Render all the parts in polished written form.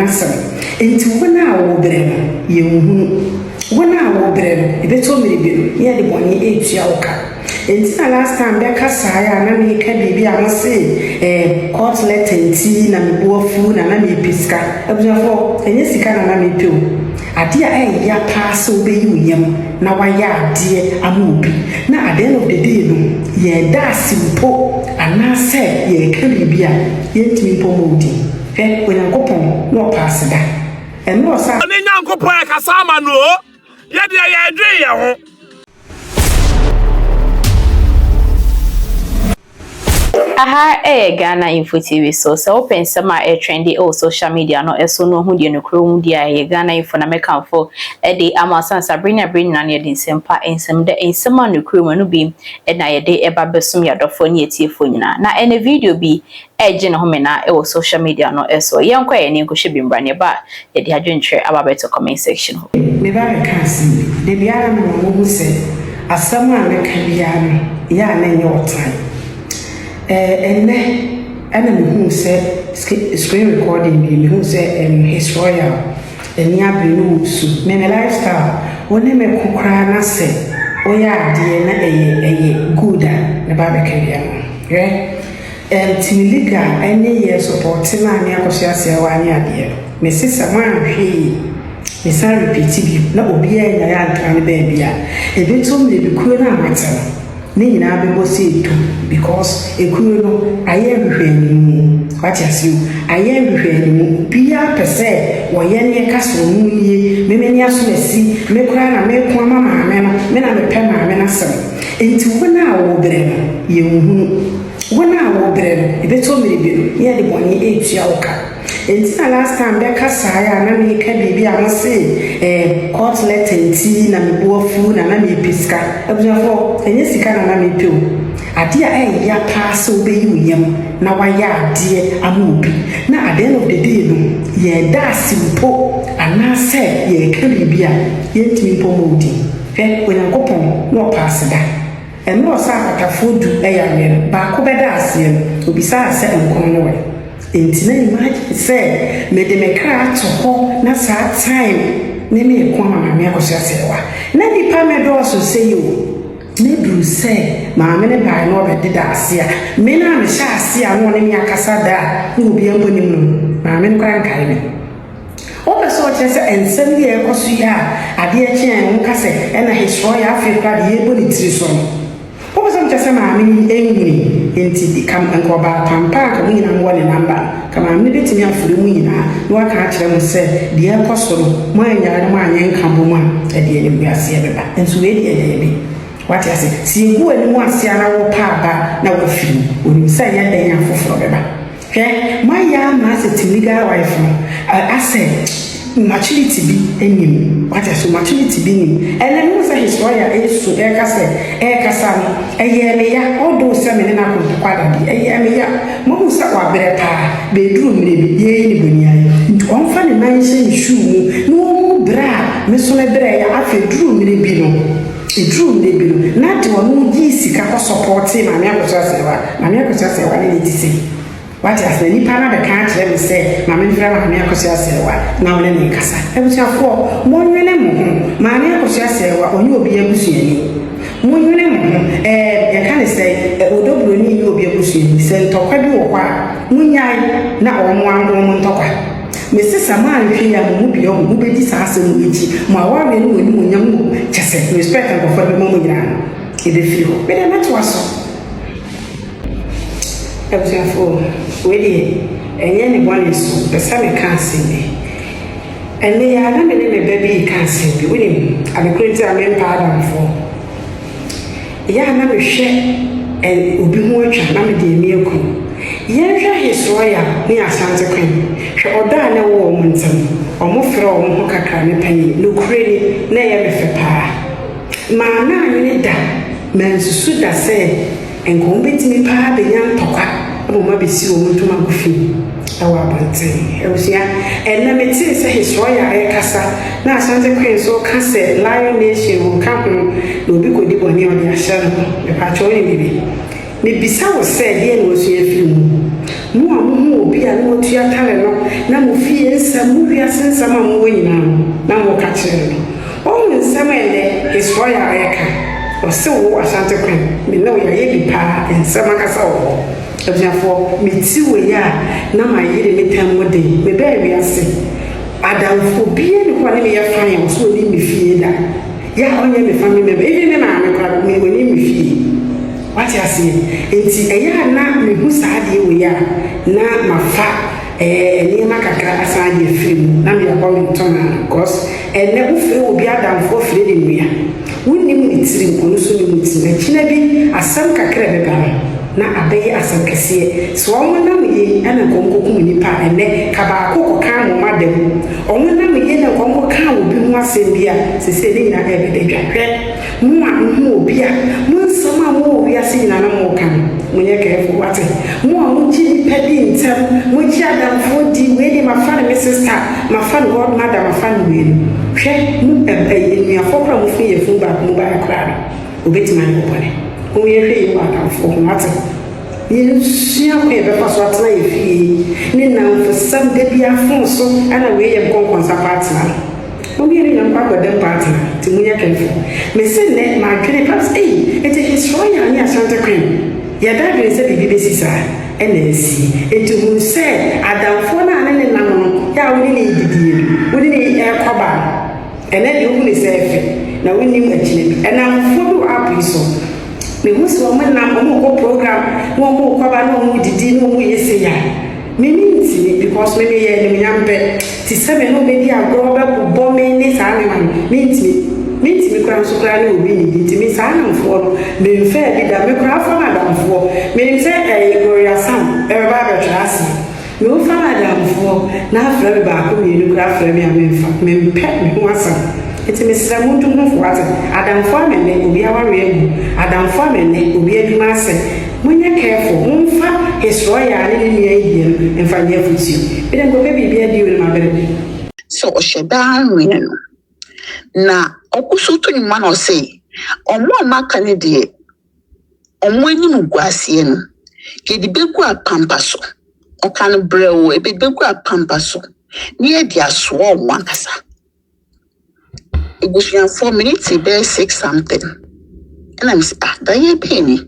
nasem enti wona wo brɛ no ye nhunu wona wo brɛ no e beto mere bi no ye de boni etua wo ka enti na last time be kasa ya na me ka bibi a mo se court letter enti na me boafu na me piska abusafo enye sika na me pew ade a ya pass obeyi uyam na waya ade amobi na at the end of the day no ye da simpo ana se ye ka bibi a ye ntimi pomodi onyankopon no pass da no sa ani nyankopon e kasa ama no ye de ye dwe ye ho Aha Ghana Info TV so open sama trendy social media no eso no hu de no krom dia Ghana Info na mekanfo de amasan Sabrina na ne de sempa ensem de ensema no krom no bi na ye de eba besum ya dofo ne etiefo nyina na ene video bi eje no homena social media no eso yenkwa ye ne nkohwe bi mbra ne ba ye de adwentwe aba beto comment section ho me ba me kasi de biara no mo hu se asama me ka biara ya na nye otan ana me hu se screen recording bi me hu se his royal eni abenu su me lifestyle woni me kokra na se oya ade na eye good na ba be ka biara timiliga any year support na me Akosua Serwaa ni ade me sisa ma hwe me san repeat bi na obi anya ya antane ba bia ebetom le bikuo na amatara ne nyina bebo se etu because ekuo no aye hwehwani what you see aye hwehwani bia pese wo ye ne kaso mu nie memeni aso nasi me kura na me ko mama me no me na me pe ma me na sem enti wona wo brɛ no ye nhunu wona wo brɛ no ebeto mere bi no ye de boni etua wo ka enti na last time be kasa ya na me ka bibi a mo se court letter enti na me boafu na me piska abusafo enye sika na me pew ade a ya pass obeyi uyam na waya ade amobi na at the end of the day no ye da simpo ana se ye ka bibi a ye ntimi pomodi onyankopon no pass da no sa akafo du ya me ba ko beda ase obisa ase enkono no we enti na imagine say me de me kra to ho na sa time me me ko mama me Akosua Serwaa na nipa me do so say yo me do say mama me ba no be dida ase a me na me sha ase a no ne me akasa da na obi ambonim no mama me kra nkai me o be so che say ensem ye ekosu ya ade a che en nka se na hisro ya afi kra de ye boni tiri so o be so che say mama me enwini enti di kam anko ba tampa ka mu nyina mo ne namba kama me betimi afuru mu nyina no aka akire mo se de ekoso no mo anyare mo anye nka bo mu a de ne biase beba enso we de bi what you say si egu ani mu ase ana wo pa ba na wo firi oni se ya den ya foforo beba my ya ma se timiga wife no ase maturity bi enim what you say maturity bi nim ene no say historia esu e kasa no eye me ya odo se me na ko kwada bi eye me ya mo mu sa wa bere pa be duru mire bi ye ni boni ayi nti on fa ne nan se nsu mu no mu bra me so me bere ya afi duru mire bi no edrum de bi no na de wonu gi sika ko support ma me Akosua Serwaa ne di se what you say ni pana be kan kire me say ma me fira me Akosua Serwaa na wona ne kasa ebusuafo mo nwene mo ma me Akosua Serwaa onye obi abusuani mo nwene mo ye kan say odobro ni obi abusuani se ntokwa bi wo kwa munyai na omo anwo mo ntokwa me sisa ma nhwe ya mo bi o mo be di sa asem eji mo awawe ni woni mo nyam chese respect and for the mo nyina e be firi ho be na to aso ebusuafo we di enye ni bone so pesa me kan sebe ene ya na me baby kan sebe we ni abekreti amen pardon for ya na me hwe obi ho atwa na me de emi eku yenhwe hisroya ni Ashanti kwen hwe oda na wo mo ntem omo frɛ omo ho kakra ne panyi no kureni na ye me fepa ma na ni da mensusu da se enko betimi pa be nya ntokwa abo ma be si omo ntoma gofi awa abante ewusia enna meti se hisroya e kasa na Ashanti kwen so kase lion nation wo ka no obi kodi boni odi ahya no me pa cho ni bibi me bisa wo se de no so ye firi mu Mo amu obi a no tua tale no na mo fie nsam mo wi asensam a mo nyina na mo ka kire no. O nsam ele historia ayaka. O se wo Ashanti Queen me na wo ya bi pa nsam akasa wo. Ebiafo me ti we ya na ma yire me tan mo de me ba wi ase. Adamfo bie ni kwa ne ya fan ya so ni me fie da. Ya onye me family member even me na me kwa me woni me fie. What you say? Enti eya na me hu saade we ya na mafa ni ma kakra asaade film na me aba me tona because ene wo fe obi adamfo fire de nua wonim ni tiri nkono so ni muti china bi asam kakra be ba na abaye asam kese so wo na me ye ana konkoku ni pa ene ka ba akoko kan mo madam o mo na me ye na konko kan obi hu asem bia sese ni na ebe de dwahwe mo a hu obi a mo nsama mo obi ase na na mo kan mo ye careful what mo a mo chi pedi ntem mo chi adamfo di we ni ma fa me sister ma fa god mother ma fa we hwe mo ni afokra mo fi ye fu ba mo ba akra obeti man ko pone mo ye hwe ye adamfo what Yeshua ko ebe fa so atena ye fie ni na mfosam de bia fon so ana we ye konkon partner mo bi ri na kwa dem partner ti munya kenfo me se ne ma dwene pass it is history ya ni Ashanti Queen ya da dwene se bibi besisa ene si etu se adamfo na ne na no ya woni ne didie woni ne koba ene de woni se efe na woni mu akine bi ena mfo do app so me husi wa mwana mo program mo kwa ba no mo didi no mo yese ya me minti because me ye ni nyambe ti sebe no be di agro be bo me ni sa ni man minti me kwa so kwa ni obi ni ti me sa na mfo no me mfe bi da me kwa fa na da mfo me mse gloria sam e ba ba trasi me o fa na da mfo na afra ba ko me ni kwa afra me a me mfa me mpe me ho asa It's Mr. Muntu no what Adam Farmene will be our real Adam Farmene will be a master. When you're careful, Mumfa, his royal and find your foot. It don't go baby be a deal in my baby. So Sheban Win. Na Okusu to man or say, on one macanidi, on when you guasian, get the big pampaso, or can brew a big pampaso, near the swarm one casa. It was 4 minutes, he bear 6 something. And I'm saying, die penny.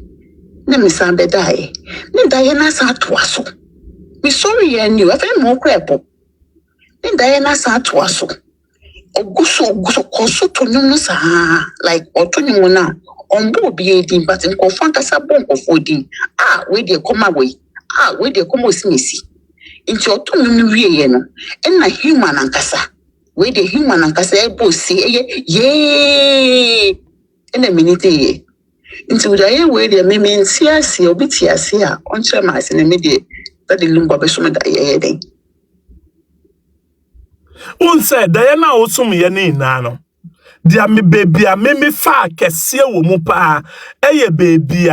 Let me say, die. Then Diana sat to us. We sorry, and you have any more crapple. Then Diana sat to us. Oguso, Koso to Nusa, like Otonimona, on board be 18, but in Confantasa Bonk of 14. Ah, where they come away. Ah, where they come with Missy. Into Otonum, and a human and Cassa. Where the human and Casabo say, yea, in a minute, ye. Into the air where the mean, see, or bit here, on Chamas in the middle, that the lumba besoma that ye. Unse, Diana also me any nano. Dear me baby, a me fa kesia wo mupa, baby.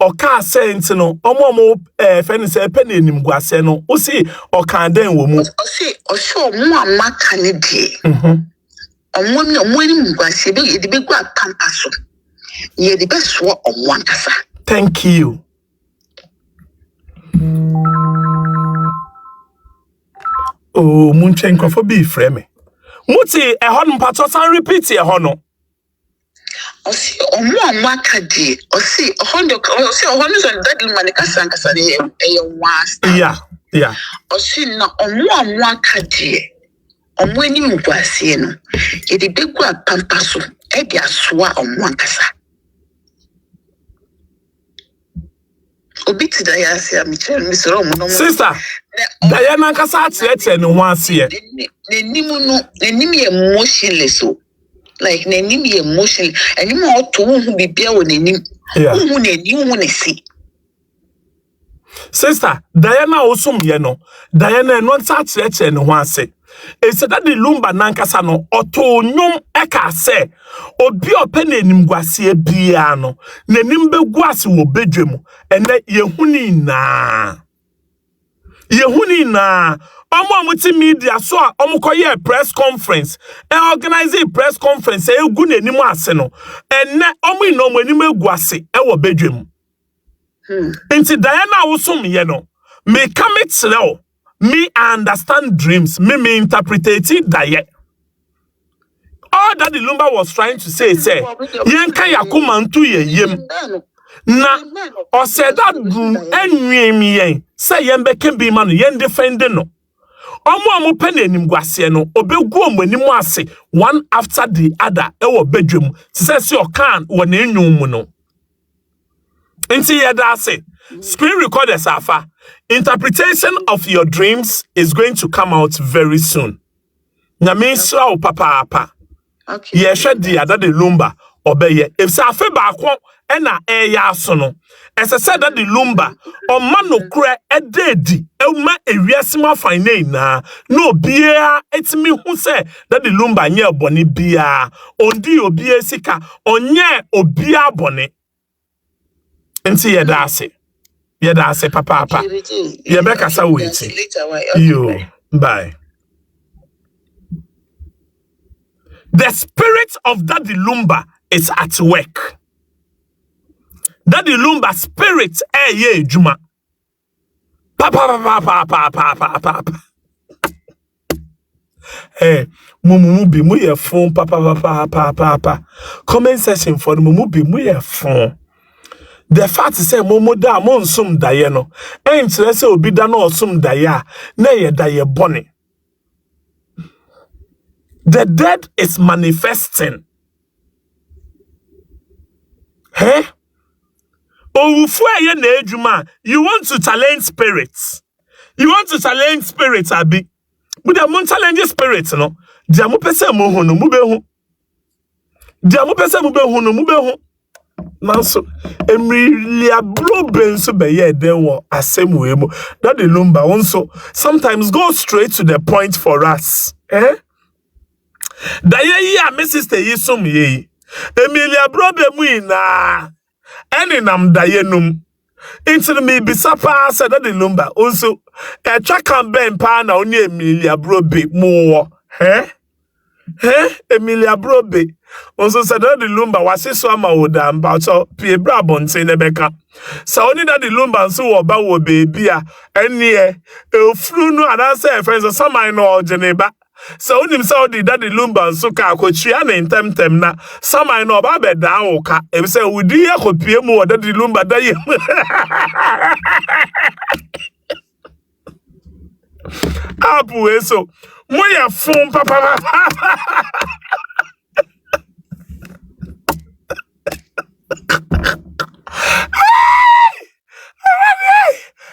Oka sentino omo feni se peni enim guase no o si oka den wo mu o si o so mu amaka ne die omo enim guase be yedi be gua pampaso yedi be so omo ankasa. Thank you. Oh munchen krofo bi frame muti e hono pato san repeat e hono o si omo amaka die o si ohono so daddy manika sankasa ne e wasta yeah o si na omo amaka die omo enim guase no yedi be gua pampaso e dia soa omo ankasa. Obiti Diana Michelle Mr. Romo. Sister, Diana Kasa Tete no once here. Nenimi emotionless so. Like nenimi emotionless. And you more to who be bear when nenim. Who ne see. Sister, Diana also me no. Diana no Tete no once. E said that the lumba nankasa no oto nyom eka se obi opene enim guase bia no nenim be guase wo bedwem ene yehuni na omo media so a omo koye press conference organize a press conference e gu nenim ase no ene omo ino mo enim guase e wo bedwem. Enti Diana wo som ye no me come it slow. Me understand dreams. Me interpretate it that. All that the Lumba was trying to say, yenka yakuma ntu ye yem. Na or said that enye say yembe can be man yen defend no. Omo penny nimguase no obegu omo ase one after the other ewo bedroom. Says your can one enyum no. Inti yeda say screen recorders afa. Interpretation of your dreams is going to come out very soon. Na me swa papa. Okay. Yesha di ada de Lumba obeye. If sa fe baako ena eya so no. Ese said that the Lumba o mano kre ededi e ma ewiasima fine na no bia etimi hu se that the Lumba nye boni bia ondi obi sika onye obia boni. Nti yeda ase. Yeda ase papa. Yebeka sa wait. Yo, bye. The spirit of Daddy Lumba is at work. Daddy Lumba spirit ye juma. Papa. Eh, mumu bi mu ye phone papa. Comment section for the mumu bi mu ye phone. The fact is say momo da mo nsum daye no. Enkyere say obi da no osum daye na ye daye bone. The dead is manifesting. Hey? Owufu eye na ejuma. You want to challenge spirits. You want to challenge spirits, abi. But they won't challenge spirits, no. Dia mo pese mo hu no mu be hu. Dia mo pese mo be hu no mu be hu. Nanso emilia broben so be ye den wo asem we mo. That the Lumba also sometimes go straight to the point for us. Eh? Daye ya me sister yisum ye. Emilia brobe mu ina. Eni nam daye num. Into me bisapa said that the Lumba also a track and ben pa na only Emilia brobe more. Eh? Emilia brobe. Also said that the Lumba was so amawoda about so pie brabon say nebeka. So only that the Lumba so oba wo baby a enie e flu no anase friends some I know Oheneba. So unim Saudi that the Lumba so ka akotria nantem na some I know oba be da wo ka e say wudi akopie mu that the Lumba da ye. Apu eso mo ya fun papa.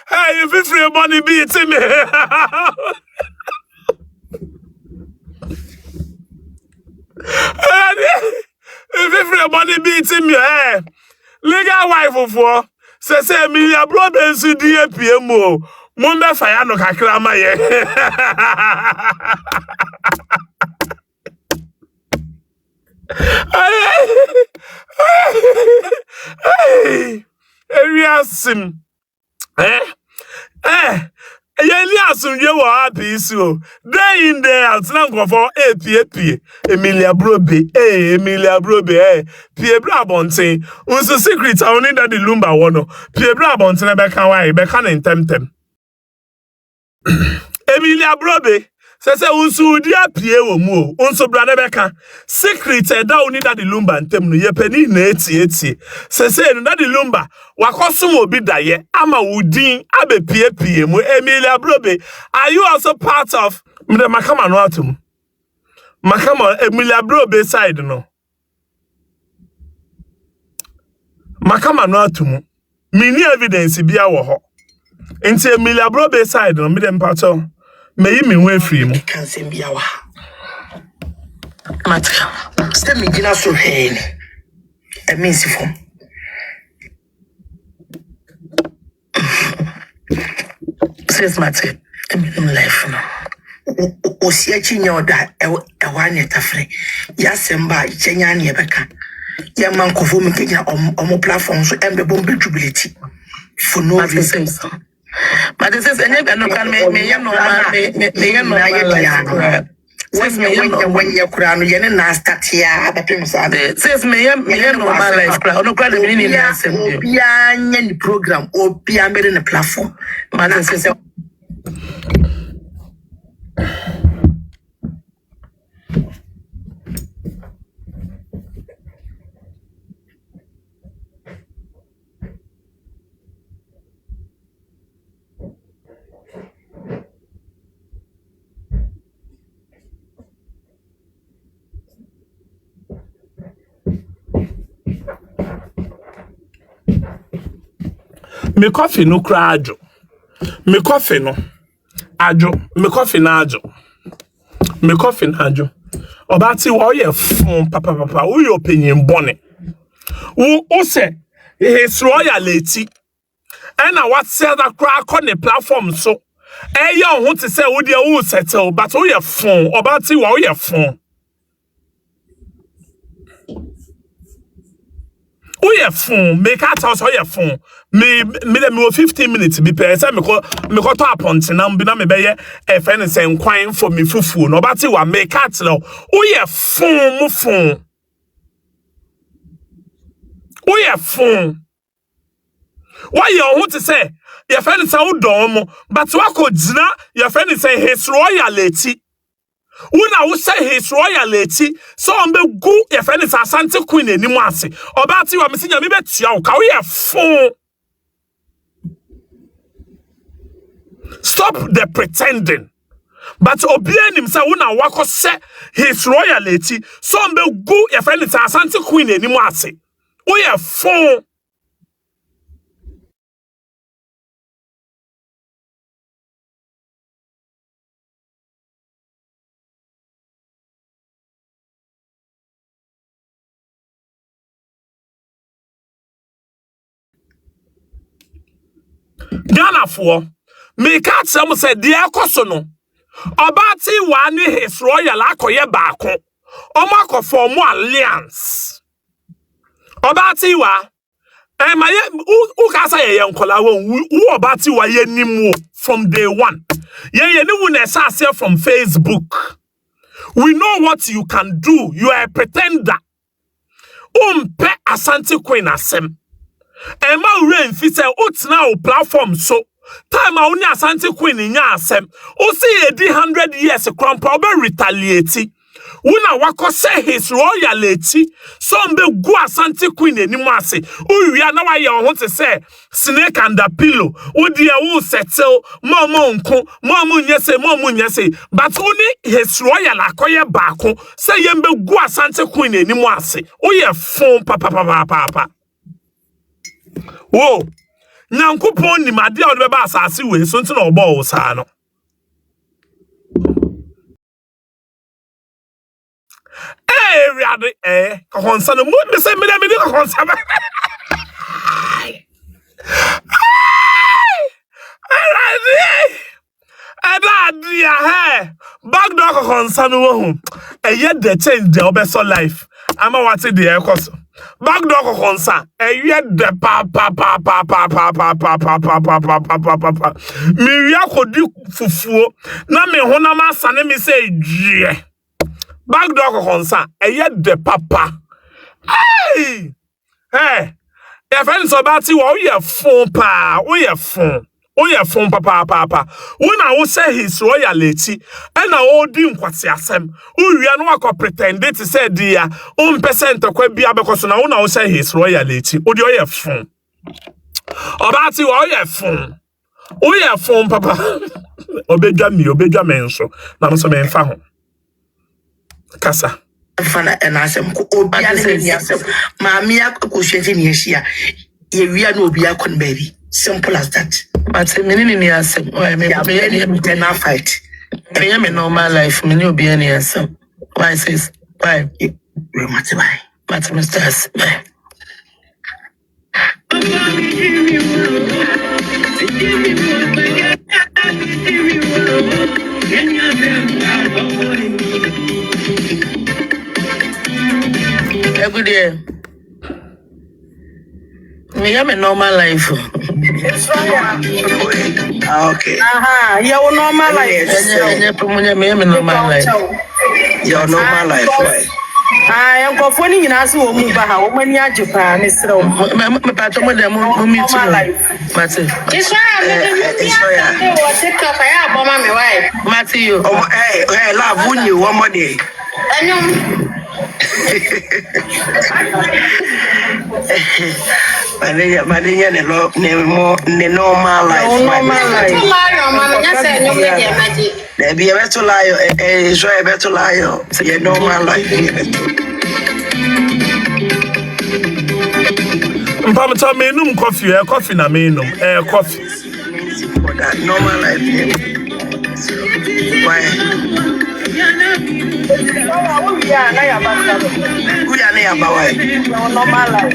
Hey, if it's free money, be it to me. If it's free money, be it to me. Hey, legal wife for say me ya brother su DPM. Mumba fire no kakrama ye. Hey, Ariasim. Yeliasum, you were happy so. Day in there, I'll go for AP. Emilia Brobe, Emilia Brobe, Pierre Brabonte. Unso secret, I only that the Lumba one. Pierre Brabonte, never can why, Beccan and Temtem. Emilia Brobe. Say unsu dia pie wo mu unsu brada beka secret da oni da the Lumba ntem no ye pani na eti say no da the Lumba wakosom obi daye ama wudin abe pie mu. Emilia Brobe, are you also part of me the makama no atum makama Emilia Brobe side no makama no atum me ni evidence bia wo ho nti Emilia Brobe side no me dem pato me me we free mu can send me awa matka step me gina so hen e means from says matka em life no o si achi nya oda e wa ne tafre ya semba chenya ne beka ya man kofo me kenya omo platform so embe bombe jubility for no reason. But this is a no can me Says me when you crown you na start here the pim says me normal life crowd no crowd me ni ansem obia nya ni program obia me the platform man say me coffee no crajo. Me coffee no ajo. Me coffee na ajo. Me coffee na ajo. Obati wo ye fun papa wo your opinion bonnet. Wo say his royalty. And I what say that crack on the platform so. You want to say wo dey wo settle but wo ye fun obati wo ye fun. Wo ye fun make out house wo ye fun. Me 15 minutes be pay say me ko to aponte na bi na me be ye e fe ne say nkwan for me fufu no obati wa make out lo wo ye fun mu fun. Wo ye fun. Why you want to say your friend is out dom, but what could zina your friend is say his royalty. When I would say his royalty, so I'm be go your friend is Ashanti queen anymore. About you, I'm seeing you bet you can we have phone. Stop the pretending. But obeying himself when I walk say his royalty, so I'm be go your friend is Ashanti queen anymore. We have phone. Ghana for me catch some say the Akosua no obati wani his royal akoye baako omako for more alliance obati wa maye u ka say ye nkola wo obati wa ye nimu from day one ye ni wu na say from Facebook. We know what you can do. You are a pretender. Umpe Ashanti queen asem. Emma rain fi say now platform so time a uni Ashanti queen in asem o see 100 years crumple be retaliate una wako say his royalty so mbe go Ashanti queen enimu ase o wi na wa ye ho te say snake and the pillow o dia wo settle momo nyese but only his royal akoye baako say ye mbe go Ashanti queen enimu ase o ye fon papa. Whoa, Nankupon ni madi a odebe asase we so nti na obo wo saa no. Riade konsa no mo be say me de konsa. Back door konsa no wo hu. The change the obeso life. Ama wati the ekoso. Back door konsa the pa me ria kodi fufuo na me honama sane me say dwie. Back door konsa the papa. Hey your friends obati wo ye phone pa wo ye phone. Oh yeah, phone papa. When I will say his royalty, and I will do nkwasi asem. We are no pretend to say dear 1% of be because now I will say his royalty. Oh yeah, phone. About you, oh yeah, phone papa. Obeja menso. Na so me mfa ho. Kasa. Fana enasem ko obi ane ni asem. Maami akosua ni ehia. Ye wi na obi akon baby. Simple as that. But me asem. Me na fight. Me normal life. Me no be any asem. Why says why? We must buy. But Mr. Bye. Good day. Me have a normal life. Okay. Your normal life. Me have a normal life. Your normal life. Why? I'm going to ask you, how many are Japan? It's my patron, normal life. Matthew. It's Matthew. Oh, hey, love, wouldn't you one more day? Madenya the normal life. There be a better liar, a better liar. Say normal life. Mpamta menum coffee na menum coffee. Normal life. Why? We are normal life.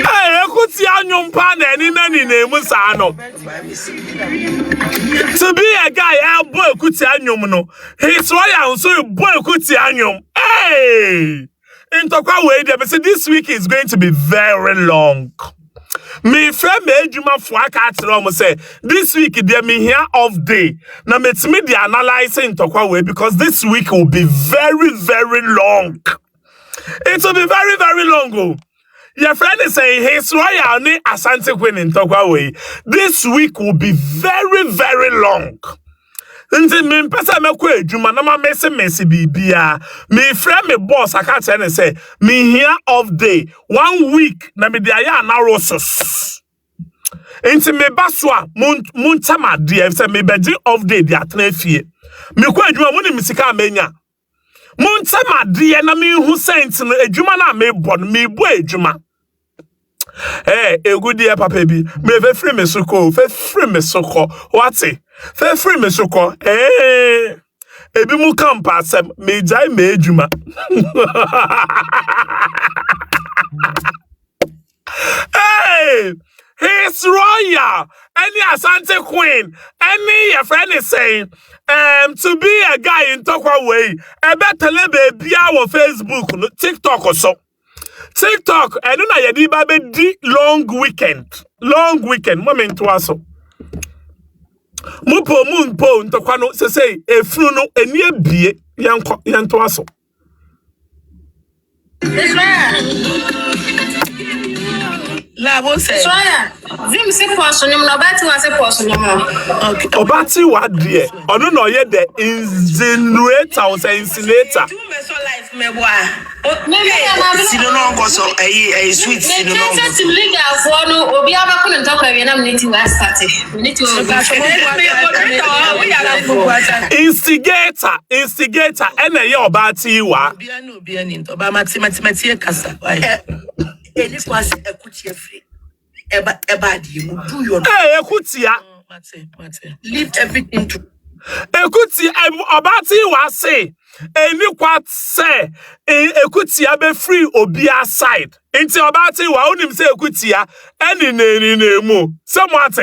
Hey, ekuti anyum pa na eni na ni na emu sa no. To be a guy, boy ekuti anyum no. His royal so boy ekuti anyum. Hey! In Tokwa way, they say this week is going to be very long. Me friend me ejuma fo aka almost say this week there me here off day. Now me the analyzing Tokwa way because this week will be very, very long. It will be very, very long. Oh. Your friend is saying his royal ni Ashanti queen in Tokwa way. This week will be very, very long. Nti me pesa me kwa ejuma na ma messy bibia me friend me boss aka tell me say me here off day 1 week na me dey aya na rosos nti me baswa muntama dey say me beji off day dey atena fie me kwa ejuma mo ni misika amenya muntama dey na me hu sent no ejuma na me bon me bo ejuma good dear papa bi me fe free me soko what say fe free me soko ebi mu kampa sem me jai me ejuma hey he's royal any Ashanti queen any your friend is saying to be a guy in Tokwa way e better baby our Facebook no TikTok or so TikTok, I don't know yadi babe di long weekend moment to aso. Mupo ntokwa no say efru no eni abie yanto aso. Labo say. Soya, vim se poso nyum na obati wa se poso nyum. Okay. Obati wa die. Ono no ye the insinuator or say insinuator. Sino no go so sweet sino no. Legal for no obi abako no ntokwa we na mneti wa start. Instigator ena ye obati wa. Obi ani ntoba mathematics kasa. Any kwasi ekutia free. Eba di mu do your. Ekutia. Mate. Leave everything to. Ekuti obati wa say eni kwat say ekutia be free obia side. Inti obati wa onim say ekutia eni na emu. Somewhat.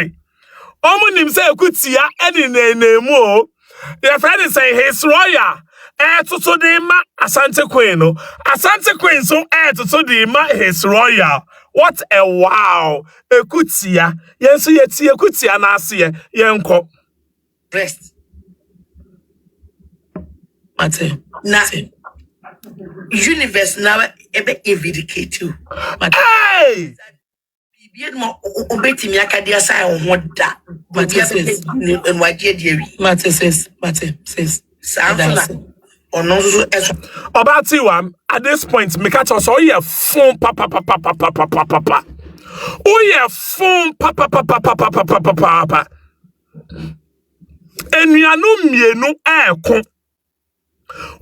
Omunim say ekutia eni na emu. Your friend is saying his royal. To the ma Ashanti queen no. Ashanti queen so to the ma his royal. What a wow. Ekutia. Yes, yeti ekutia na ase yenko. Rest. Mate. Na. Universe now ebe evidicate you. Hey! Bien mo obeti mi akadia sai ohun da. Mate says. Mate says. Sanfuna. Obati wam at this point me catch us all your phone papa oh yeah phone papa enuanu mienu eko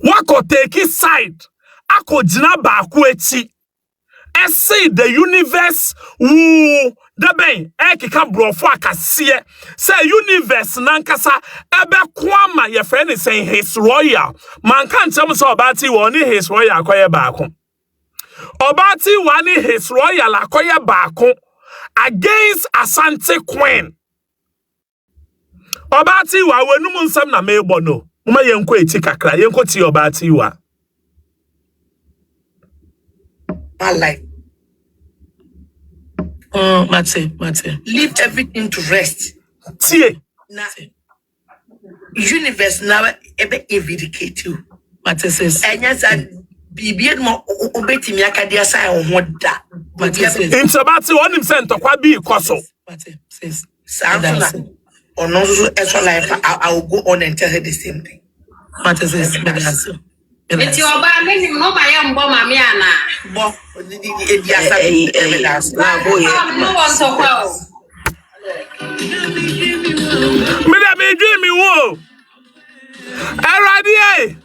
wako take side ako jina baako echi see the universe woo the ben kika brofo akase say universe nankasa ebe kwama your friend is saying his royal man can't tell me so obati woni his royal akoye baako obati wani his royal akoye baako against Ashanti queen obati wa wenum nsam na mebo no mama yenko eti kakra yenko ti obati wa my life. Mate. Leave everything to rest. Tie. Nothing. universe now ebe evidicate you. Matesis. And yes, bibi mo obeti mi akadia sai ohun da. Matesis. Intabati won him sent to kwa bi koso. Matesis. Samsung or no extra life. I will go on and tell her the same thing. Matesis. It's your bad name, no, I am Bomamiana. Bo, the evidence. No one so well. Me dream me wo. Eradi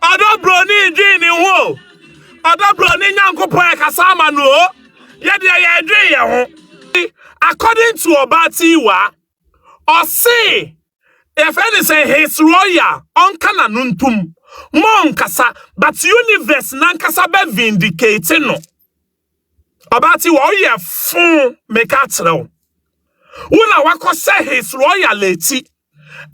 odo bro ni dream ni wo. Odo bro ni Nyankopon e kasa ma no. Ye de ye dream ye ho. According to Obatiwa, or say if anything his royal on kana nuntum mon kasa but universe nankasa be vindicating no. Obatiwa ye fun make atrel. Una wako say his royalty.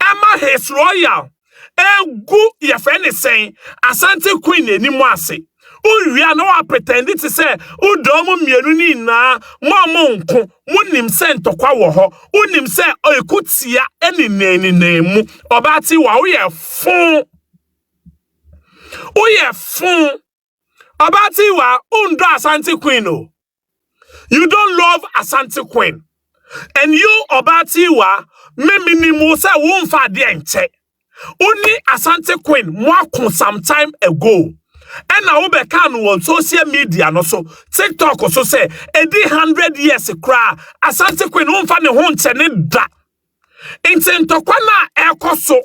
Emma his royal. Egu ye friend is saying Ashanti Queen enimu ase. Uria no wa pretend to say udomu mienu ni na mo nko munim se ntokwa wo ho unim se ekutia eni nemu obati wa uye fun obati wa undo Ashanti Queen o. You don't love Ashanti Queen. And you obati wa me minimu se wonfa de enche. Only Ashanti Queen mwakun some time ago. And now we can on social media no so TikTok also say 100 years cry Ashanti Queen wonfa ne ho nche da. Inti ntokwa na ekoso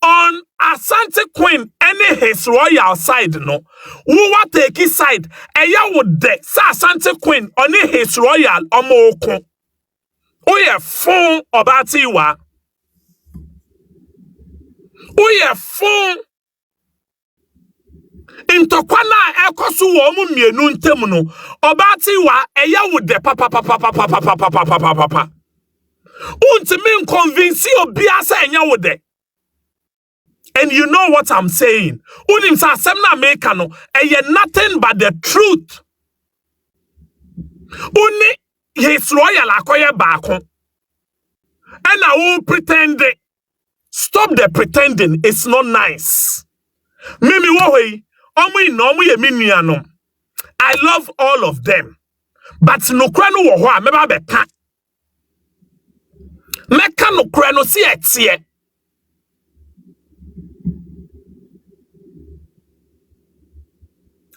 on Ashanti Queen any his royal side no. Who wa take side eya wo de sa Ashanti Queen on his royal omo okun. Oye fun obati wa. Oye fun intokwana ekosu wo mu mienu ntem no obati wa eya wo de papa untimi convince obi asa enya wo de. And you know what I'm saying. Unim sa asem na make no eye nothing but the truth. Uni his royal akoye baako. And I will pretend. Stop the pretending. It's not nice. Mimi wowe, omu ye minuanom. I love all of them. But no krano wo ho a meba beka. Meka no krano si etie.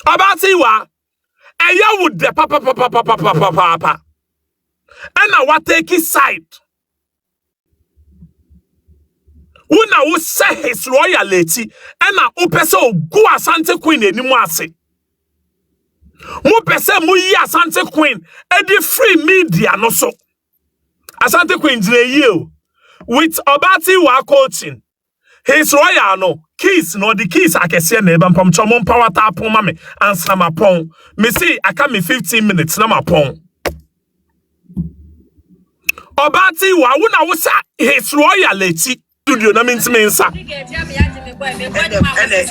Abati wa eya would the papa. And I will take his side. Una wo say his royalty and na opese ogu Ashanti Queen enimu ase. Mo pese mo yi Ashanti Queen e di free media no so. Ashanti Queen jire with Obati wa coaching. His royal no keys no the keys akese na eba mpam chomo power tap ma me answer ma pon. Me say aka me 15 minutes na ma pon. Obati wa una wo say his royalty studio na minti mensa. And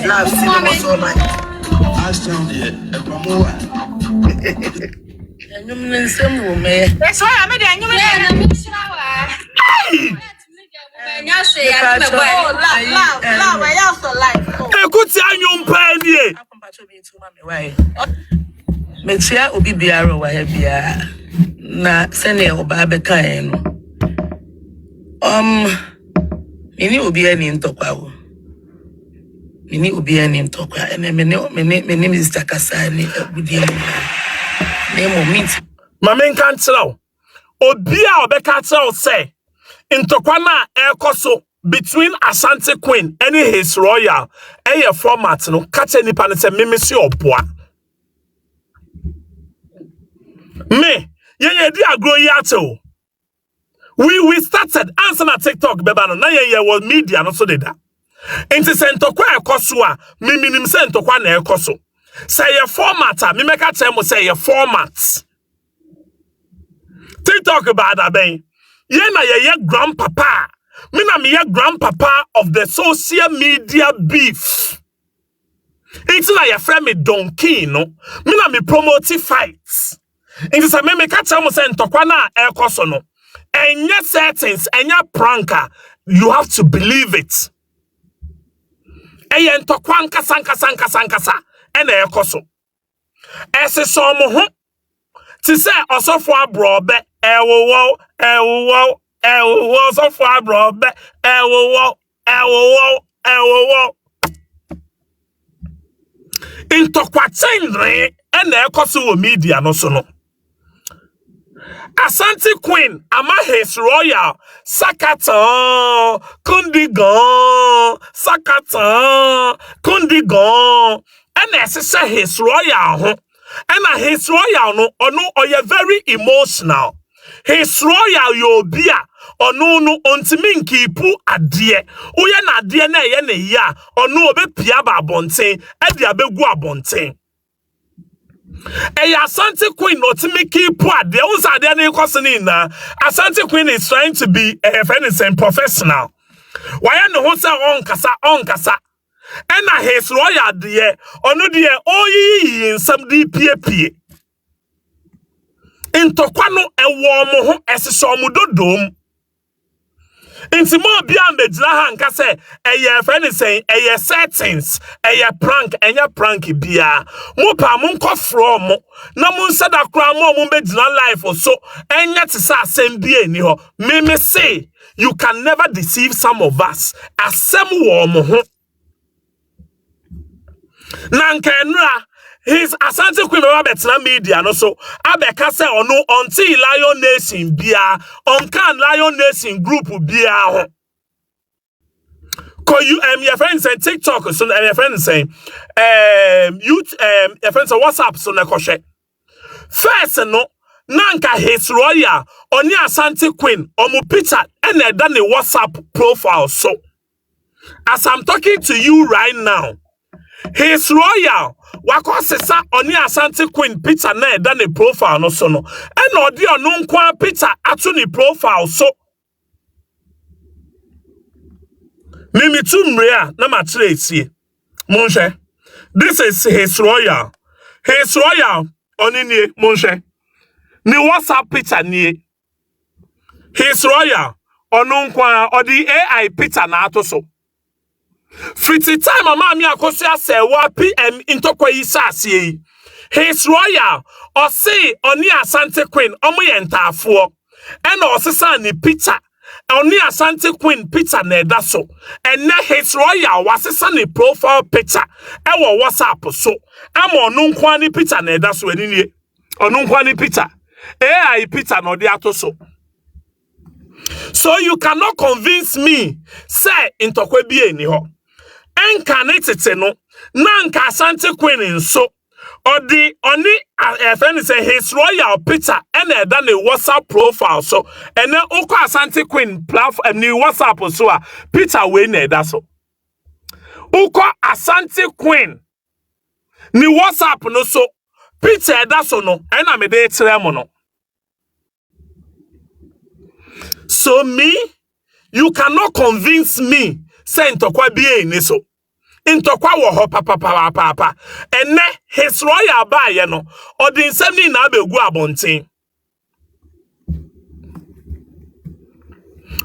last thing was all like Ashanti. And you mean some woman. That's why I made a new Ekuti anyum pa nie. Metia obi biara wa ya bia na sene oba beka en no. Mini obi ani ntokwa wo. Mini obi ani ntokwa ene me Mr. Kasani abudi ni. Nemo meet. Mamen kan tell. Obi a obeka tell say ntokwa na ekoso between Ashanti Queen and his royal format no catch any pan say mimisi oboa. Me ye di agro yato. We started answer na TikTok beba no na ye was media no so deda. Enti se ntokwa Akosua minim se ntokwa na ekoso. Say ye format me make tell mo say ye format. TikTok about that ben. Ye na ye grandpapa. Me na me ye grandpapa of the social media beef. It's na ye friend me donkey no. Me na me promote fights. Enti se me make tell mo say ntokwa na ekoso no. Enya settings, enya pranka. You have to believe it. Eyen to kwanka sankasa. Ene ekoso. Ese so mo ho. Ti se osofo abrobe. Ewo osofo abrobe. Ewo. Intokwatenre ene ekoso wo media no so no. Ashanti Queen, ama his royal, Sakatan, Kundigon, Sakatan, Kundigon, and as his royal, and his royal no, or no, or you're very emotional. His royal yo bia, or no, untiminki pu adie, uya na adie na yene ya, or no be piaba bonte, edia be gua bonte. Ashanti Queen not to make it poor. The ones are there na Ashanti Queen is trying to be a professional. Why no one say on kasa. And a his royal dear or no dear in some DPP. In Tokwano a warm as a somudo dome. Inti mo bia mbedina ha nka se eye friend saying eye settings eye prank bia mo pa mo nkofro mo na mo nsada kra mo mbedina life so enya te sa asem bia ni ho me say you can never deceive some of us asem wo mo ho nanka enra his Ashanti Queen betina media no so abeka say ono until Lion Nation bia on Lion Nation group bia ho ko you your friends say TikTok so your friends say your friends say WhatsApp so na kohwe first no nanka his royal oni Ashanti Queen omo picture and da ne WhatsApp profile so as I'm talking to you right now his royal wakosesa oni Ashanti Queen picture na da ne profile no so no and odi onu nkwa picture atu ni profile so mimi tumrea na matre esie monhwe this is his royal oni nie monhwe ni WhatsApp picture nie his royal onu nkwa odi AI picture na ato so Fiti time mama mi Akosua Serwaa PM intokwa isase his royal or say oni Ashanti Queen omo yentafo and osesa ni picture oni Ashanti Queen picture na eda so and his royal wasesa ni profile picture e wo WhatsApp so ama onu nkwa ni picture na eda so eni onu nkwa ni picture AI picture no de ato so. So you cannot convince me say intokwa bi eni ho enkanetete no nanka Ashanti Queen so odi oni friend say his royal picture and eda ne WhatsApp profile so and oko Ashanti Queen platform ni WhatsApp so a picture we na eda so oko Ashanti Queen ni WhatsApp no so picture eda so no na me dey kire mo no. So me you cannot convince me say ntokwa bie ni so ntokwa wo ho papa enne his royal baye no odin nsem ni na abegu abonten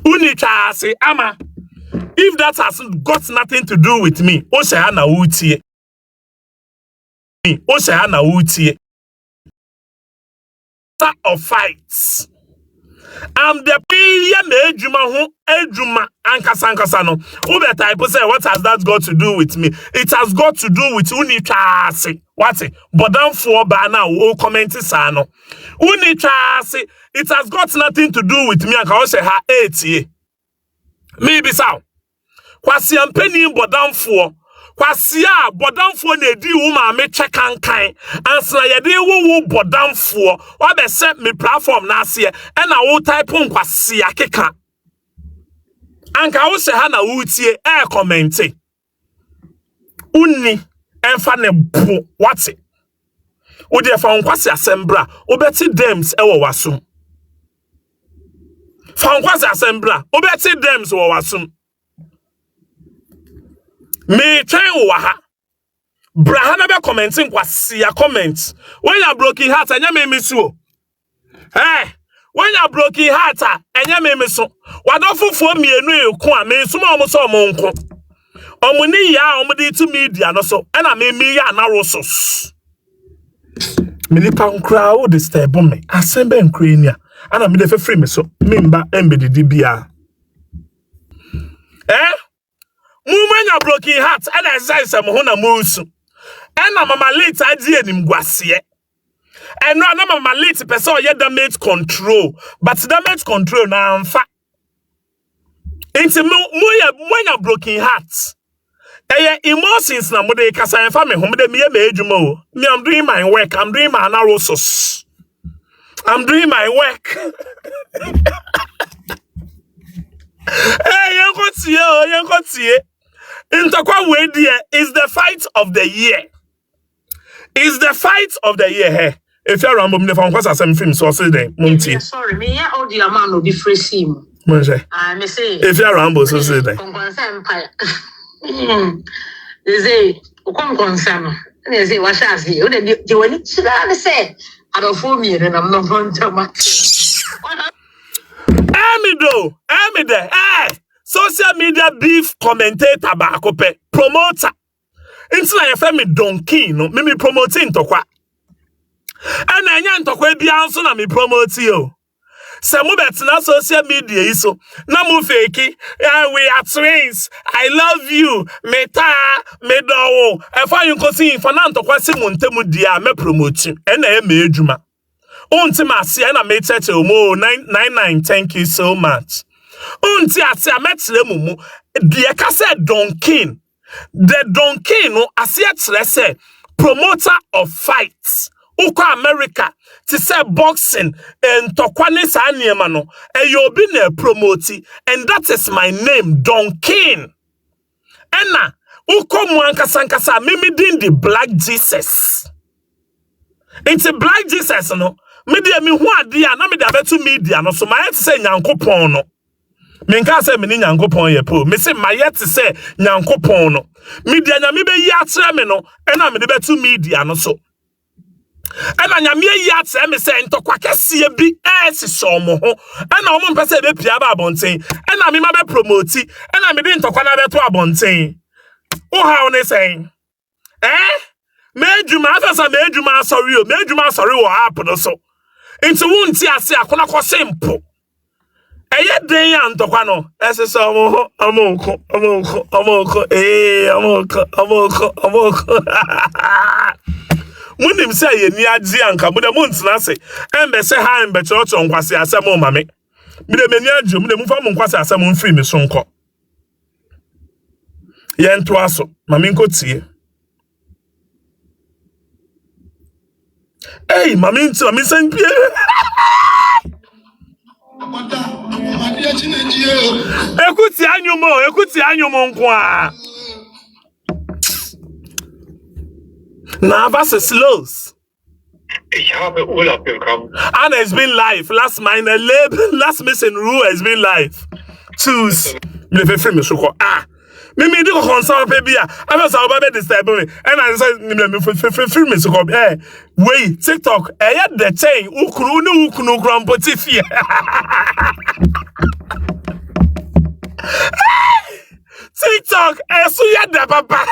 uni chase ama if that has got nothing to do with me o se ha na wutie of fights. I'm the ejuma ankasa no. Ube type say what has that got to do with me? It has got to do with unichase. What it? But then for bana o comment sa no. Unichase. It has got nothing to do with me. Anka say ha 8 maybe so. Kwasi ampeni bodan for kwasia bodamfo na edi wo ma me chekankan ansna ye de wo bodamfo wa be set me platform na ase e na wo type kwasia keka anka wo se ha na wo tie e comment unni enfa ne bo wate wo de fa nkwase asembra wo beti dems e wo wasum fa nkwase asembra wo beti dems wo wasum me train waha brahana be commenting kwasi ya comments when you broken heart anya me miss wo when you broken heart, and you may so. What awful for me and you come, me some almost all monko. Omuni ya omudi to media no so, and I mean me ya na rosos. Mini pound crowd disturb me. Assemble and crania, and I'm the free me so. Mimba embedi dibia. Woman your broken heart, and I say some hona moose. And I'm a late idea in Guasie. And no, I'm a late person, yet damage control. But damage control now, in fact. Into when your broken heart. Emotions na mode kasa en fa me home de me adwuma me I'm doing my work, I'm doing my analysis, I'm doing my work. Yankotie intokwa we there is the fight of the year. Is the fight of the year here. If you rambo me fa kwasa some film so say dem montie. Sorry, me ya audio man no be free sim. Me say if you rambo so say dem. They say, "Come concern." They say, "What shall I say?" They were say, "I don't fool me, and I'm not going to match." Social media beef commentator bakope promoter. Into na yefe me donkey no me promoting tokwa. And anya ntokwa bia nso na me promote yo. Some betina social media iso na mu fake we are twins, I love you meta medowo efa yin kosi for na ntokwa se mu ntemu dia me promote e na e me adwuma unti ma se na me tete omo 999 thank you so much unti ase ametre mumu dia ka se donkin the donkin no ase atre se promoter of fights uko America to say boxing and tokwane sa niema no eyo bi na promote and that is my name Don King ena uko mu ankasa mimi din the Black Jesus into Black Jesus no me de mi hu ade a na me de abetu media no so my yet say nyankopon no me nka say me ni nyankopon ye po me say my yet say nyankopon no media nya me be yi akyere me no ena me de betu media no so. And I am here to say to Quakesia be as so mo, and I won't pass a piaba bontain, and I mean my promote, and I didn't talk about to a bontain. Oh, how they saying? Made you matters, I made you my sorry, what happened so. Into one tia say, I cannot simple. A yet day and Tocano, as a so amoko, Munim say ye ni agi anka mu de montsna se embe se ha embe chocho nkwase asem mame mi de meni agi mu de mu fa mu nkwase asem mfiri mi so nko ye nto aso mame nkotie mame nti mame san pie ekuti anyumo nko a Navas is slows. Ich habe Urlaub bekommen. Anna has been live. Last missing rule has been live. Choose. Me fe free me soko. Me do consult pe bia. I was about to disturb me. And I said me free me soko. Wait, TikTok. The chain. Ukru grandpotifia. TikTok. Suya da papa.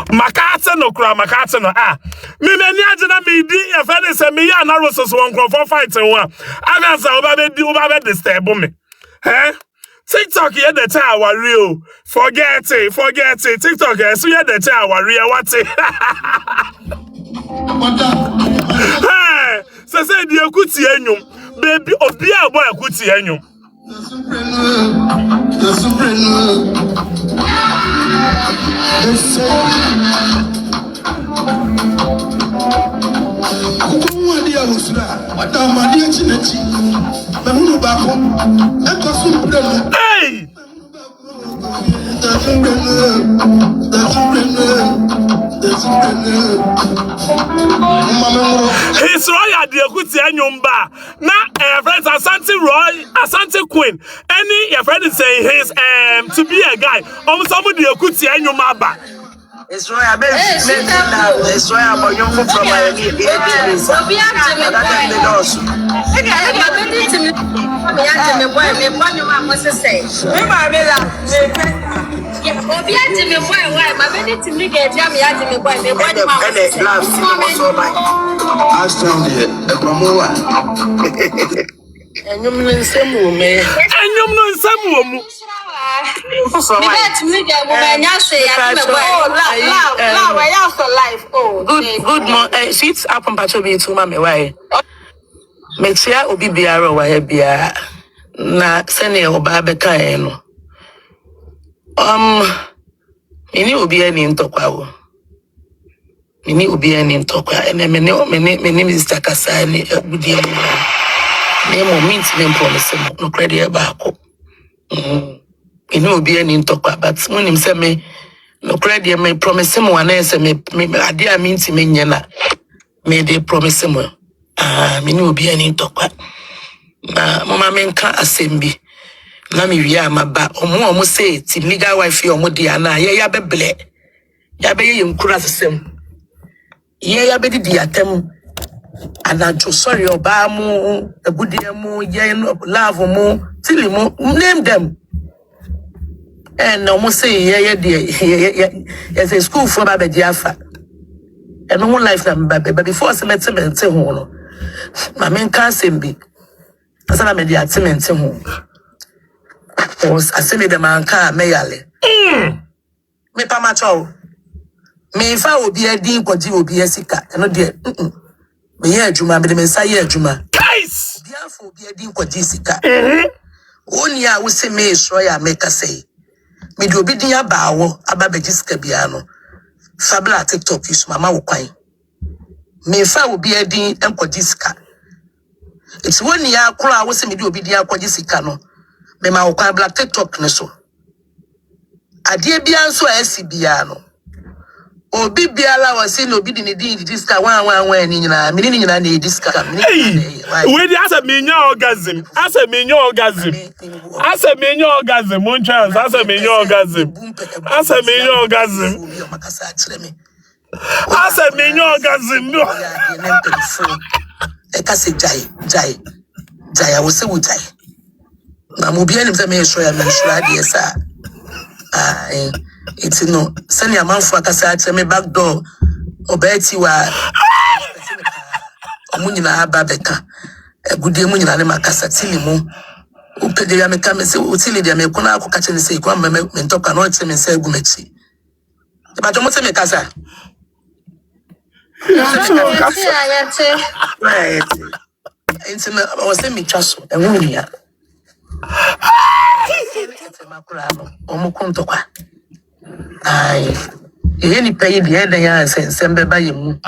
Makata no me many agena me di e fe dey say me ya na rosos one for fighting one adansa oba be disturb me TikTok here the time worry forget it TikTok so here the time worry what say di ekuti enyum baby obi abo ekuti enyum Hey! His royal dear good nyumba. Now friends Ashanti Queen. Any your friend is saying his to be a guy. Somebody good nyumba. It's why I bet it's why I'm a young from my and you mean some woman, and you know some woman. Good morning. She's up on Pacho be to mommy. Why? Metia obi biara wa bia na sene oba beka no. Mini obi ani ntokwa wo. Mini obi ani ntokwa. Ene me Mr. Kasa ni Ghpagetv. Me moment me promise no credit ba ko. Mini obi ani ntokwa but munim se me no credit me promise mo ana se me ade a me nti me nyena. Me dey promise mo. Mini obi ani ntokwa. Na mama menka asembi. Na mi wi amaba omo say ti legal wife omo dia na ye ya beble ya be ye nkura sesem ye ya be di atem anajo sorry oba mu Ghpagetv mu ye love mu tili mu name them and omo say ye de say school for ba be afa and no life na mba before settlement ho no ma menka asembi asana me di atement ho I send me the man car meyale. Me pamacho. Me fa obi edin kwaji obi esika. Eno de me ye adwuma me de me sa ye adwuma. Guys, Bia fa obi edin kwaji sika. Oni a wo se me so ya make say. Me de obi din aba wo aba beji sika bia no. Fabla TikTok is mama wo kwan. Me fa obi edin kwaji sika. It's one ya kura wo se me de obi din kwaji sika no. Me ma okwa black TikTok ne so adie bia nso asi bia no obi bia la wasi no obi di ne din diska wan ni nyina me ni nyina na diska we dey asa me nya orgasm mon chance asa me nya orgasm no e ka se jai I will say with jai na mo bia nim se me show ya me show ade sa it's no send your man for akasa atre me back door obeti wa omunyina aba beka Ghpagetv mu nyina ne makasa tili mu upede ya me ka me se utili dia me kuna akọ kache ne se kwa me ntoka no che me se agumachi e ba to mo se me kasa it's no I was saying me chaso e wunya omukuntokwa ai ni pay the head ya sembe bayemu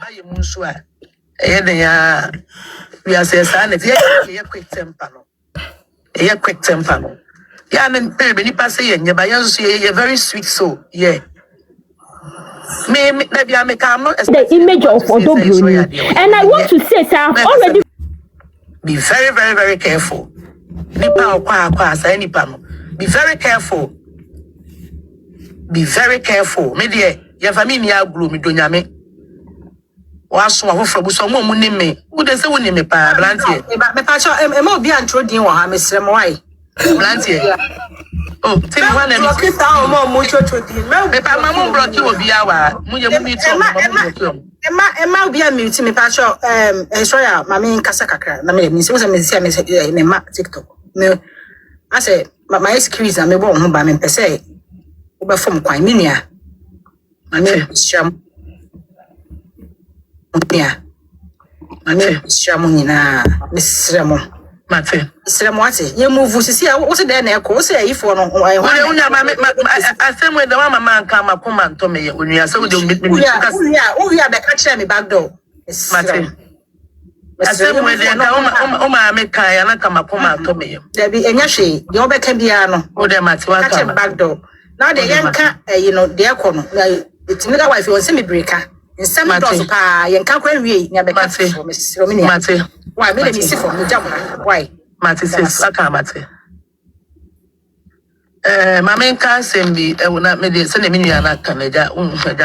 bayemu so a ya we are say sa na ye quick temper no ya na baby ni pass ye nya ba yanso ye very sweet so yeah me na me come the image of Odobroni and I want to say sir I've already be very, very, very careful. Be very careful. Be very careful. Me dear, your family are glue me donya me. Was so for so mo me. Who they say me pa blantie. Me pacho e mo bi antro din wo ha me srem why. Blantie. Oh, tell one and block it down mo chocho din. Me pa mama block you obi awa. Mu ye mu mi to block Emma be a mute me pacho sorry mama nkasa kakra na me say me ma TikTok me I say my excuse na me bo ho ba me pese wo be form kwan minia mama sham minia mama sham nyina me sremo mate sremo ate ye move sisi a wo se dey na ekọ wo se ayifo no unya mama asem we the mama nka makoma nto me ye onua se wo de me we are the catch me back door mate asem we the o ma me kan ya na kama makoma nto me ye there be enya hwe de obeka bia no o de mate wa catch back door now the yanka you know de ekọ no it's nigga wife you say me breaker in some doors pa yanka kwa wie nya be catch for me siromini mate why me dey see for me jam why mate says aka mate Mama can send me na me de send me na Canada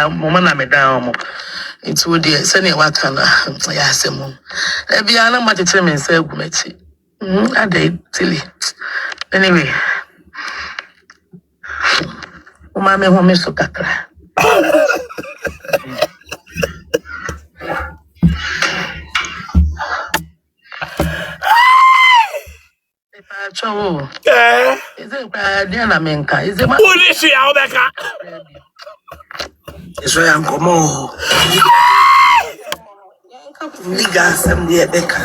mama na me down it would send e waka na ya asem e bia na ma tete me nsa agumachi ade tili anyway mama ho me so kakra is it Diana Menka? Is it my Police out there? It's why I'm come on. Legal assembly Becca.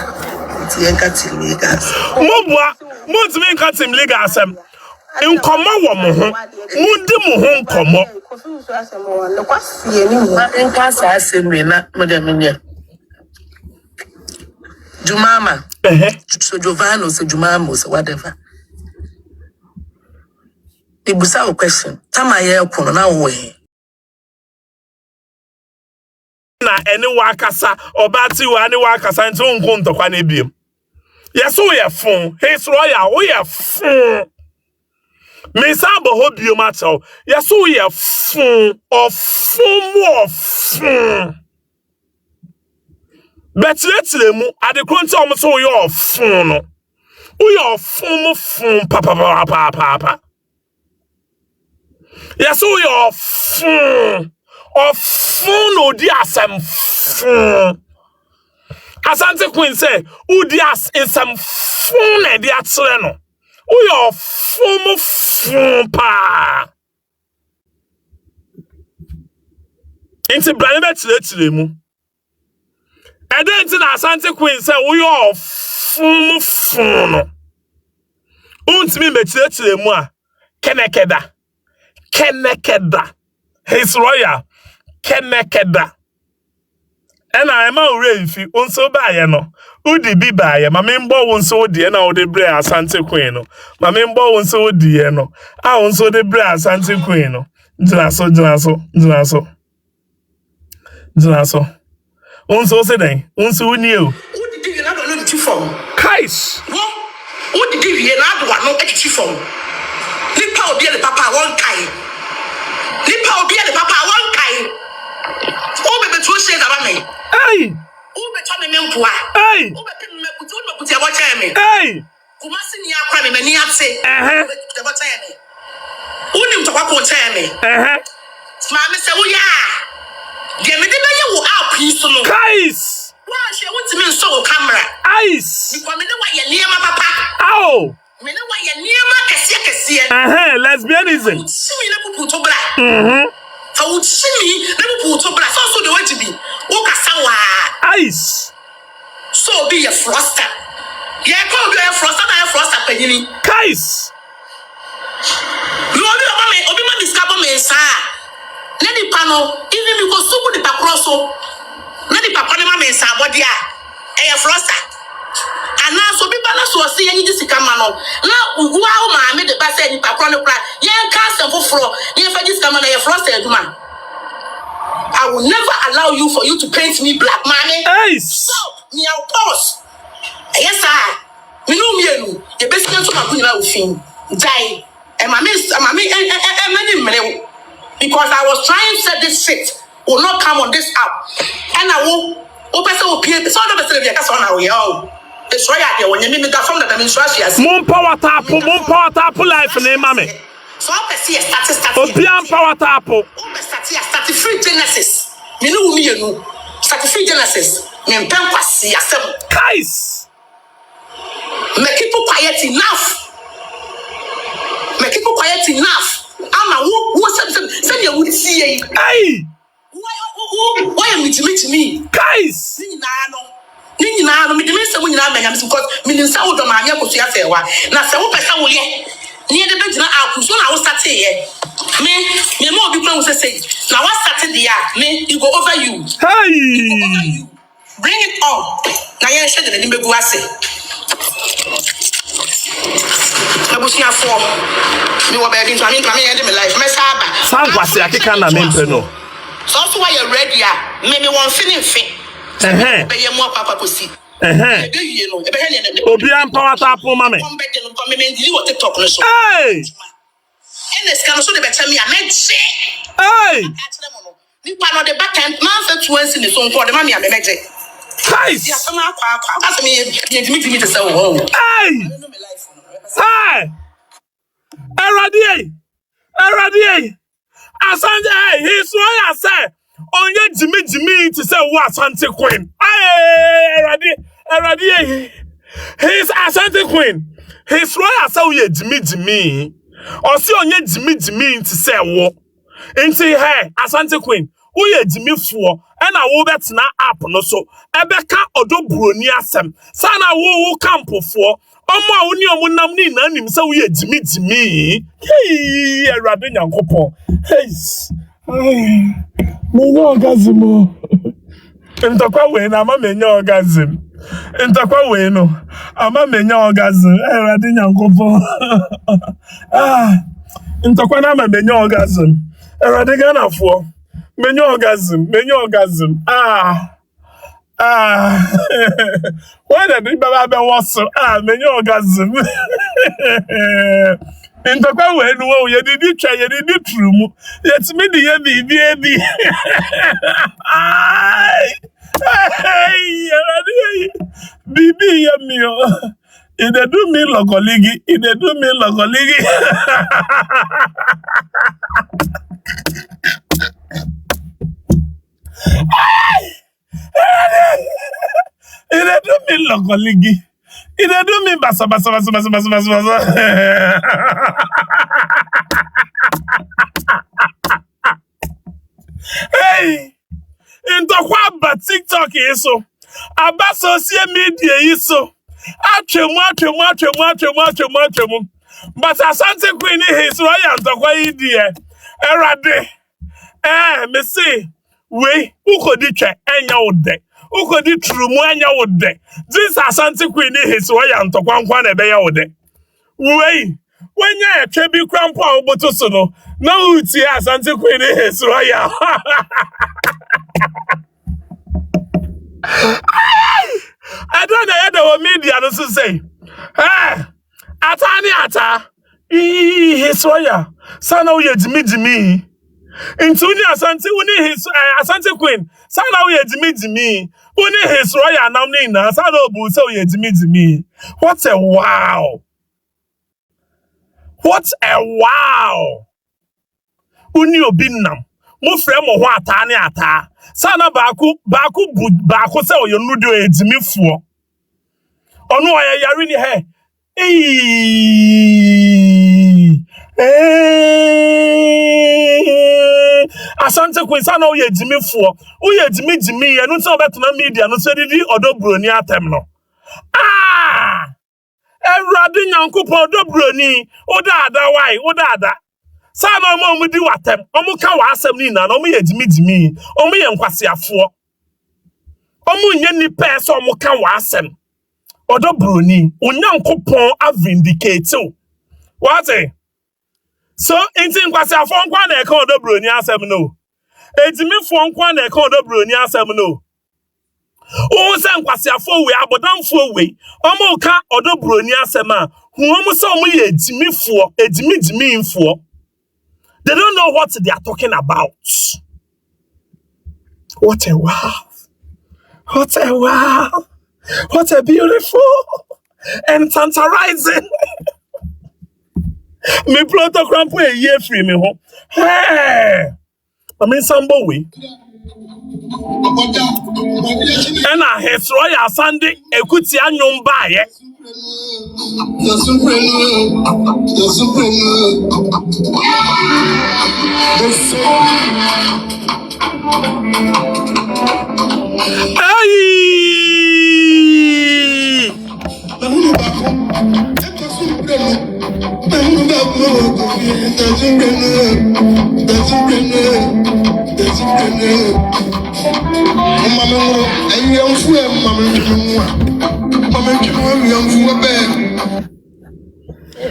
It's Yanka till legal. Most men cut him legal assembly. In common woman, Mundi Mohon come up. in class assembly, not Madame Jumama. So Giovanni, so Jumamo, so whatever. The Busa question. Tamaya Kono now way. Na any wakasa or batty or any wakasa and so on to Quanibim. Yes, we are phone. Hey, Serwaa, we are phone. Miss Amber hope you matter. Yes, we are phone or phone more phone. But let's them at the crunch almost so your phone. We are phone, papa. Yes, we are phone. Of phone odiasem phone. Asante Queen say, odias in some phone e di atle no. We are phone pa. Inti brane be chile mu. And then to Asante Queen say, we are phone no. Untimi be chile mu a kenekeda. His royal. Kenekeda. And I am already fi unso ba no. Udi bi ba ye. Mama mbo unso di na ode bre Asante Queen no. Mama mbo unso di no. A unso de bre Asante Queen no. Jinaso. Unso se den. Unso uni o. Udi di na do no ti form. Kais. Udi di na do no e ti form. Lipa obi le papa won kai. Lipa obi le papa won kai. Oh, baby, two shades about me. Hey! Oh, be tell me mpoa. Hey! Oh, be me puti about me. Hey! Kumasi ni akwa me mani ate. About me. Unim to kwa tell me. Mama say, "Oh yeah. Ge me de be ye wo app yi so no." Kais! Wa she want me so camera. Ice! Because me ne wa ye niema papa. Ow! Me ne wa ye niema kese. Lesbianism. Si me na pupu to bra. I would see me, never put to brass, also the way to be. Okasawa. Ice. So be a froster. Yeah, call be a froster, and a froster penny. Kais. You only my discover me, sir. Let the panel, even because so good the paproso. Let the papanema me, sir, what dear. A froster. And now so be balance was seeing this camano. Now, wow, I made the bass and paprono cry. Yeah, cast a floor. Yeah, for this camano, a frosted man. I will never allow you for you to paint me black, mommy. Hey! So, me I'll pause. Yes, I. Me know me. The best thing to my queen will fin. Die. And my miss, because I was trying to set this shit will not come on this app. And I will open so appear. So I'm not saying that's on our yo. It's right there when you meet that from the demonstration. Moon power tap life name, mammy. So I see a status. Opian power tap. Start free Genesis. Me know me you. Start free Genesis. Me pen kwasi asem. Kais. Make people quiet enough. Make people quiet enough. Ama who send you would see. Hey. Why am meet me? Kais. Nini na no me dem say munyina manya because me nsa wo do ma anya kotua Serwaa na se wo pesa wo ye ni de be gina Akosua na wo start ye me mo obi plan wo say na what start there me it go over you. Hey, bring it on na ye hwe de ni begu ase abusia for me wo be bi ntwa me ye de me life me saba sangwase akeka na me mpe no so why you ready me won fin be ye mo papa kosi be wie no e be he ne obi am power tap mama me come be no come me ndi wo TikTok no so hey And the scan so the better me, I meant say. Hey! Nipa no the back end, man said to us in the song for the mammy, I meant say. Guys! Yeah, come on, ask me to say, oh. Hey! Hey! Eradi! Asante, he's why I say, onye Jimmy to say what Asante Queen. Hey! Eradi! He's Asante Queen. He's why I say we Jimmy. Or see onye Jimmy to say what. Inti hey, Asante Queen. Uye Jimmy for and I will bet na app no so ebeka odo broni asem sana wo campo for omo oni omunam ni na nim se uye Jimmy hey Erade Nyankopon hey me no orgasm ntokwa we na ama me nya orgasm ntokwa we no ama me nya orgasm Erade Nyankopon ntokwa na ama me nya orgasm Erade Ghana for many orgasm. Why did the Baba was so? Many orgasm. In the way, no, you did try, you did true. Let's me the baby. Bibi, yamio. It do me logoligi. It do me logoligi. It do me basa. Hey, in the what TikTok is so. About social media is so. But Asante Queen is royal the way dear. Erade. Me say. We uko di che enya wode uko di trumu enya wode this Asante Queen his way anto kwankwa na ebe ya wode we wenya e twa bi krampo a oboto so no na uti Asante Queen his way I don't know the media no so say ata his way sana we Jimmy Intuni Asante uni his Asante Queen. Sana we Jimmy. Uni his royal namni na sana obu so we Jimmy. What a wow. Uni obinam. Mo frɛ mo ho ata ne ata. Sana baako se o yonudo Jimmy fuo. Onu oya yare ni he. Asante Queen sana uye Jimmy for uye Jimmy enu nse obetuna media no so didi odobroni atem no Erade Nyankopon odobroni odada sana omo di watem omo ka wa asem ni na omo ye Jimmy omo ye nkwasiafo omo nye ni pese omo ka wa asem odobroni Onyankopon avindicate what so inti nkwasiafo nkwa na eka odobroni asem no Ejimi fo nkwa na eka odobroni asem no o se nkwasiafo we abodamfo we omo ka odobroni asem a huomu se omo ye ejimi info they don't know what they are talking about. What a wow, what a beautiful and tantalizing. Me ploto crampo e ye free me ho. Hey! I mean sambo we. And I his royal Sunday ekuti anyom baye. Hey!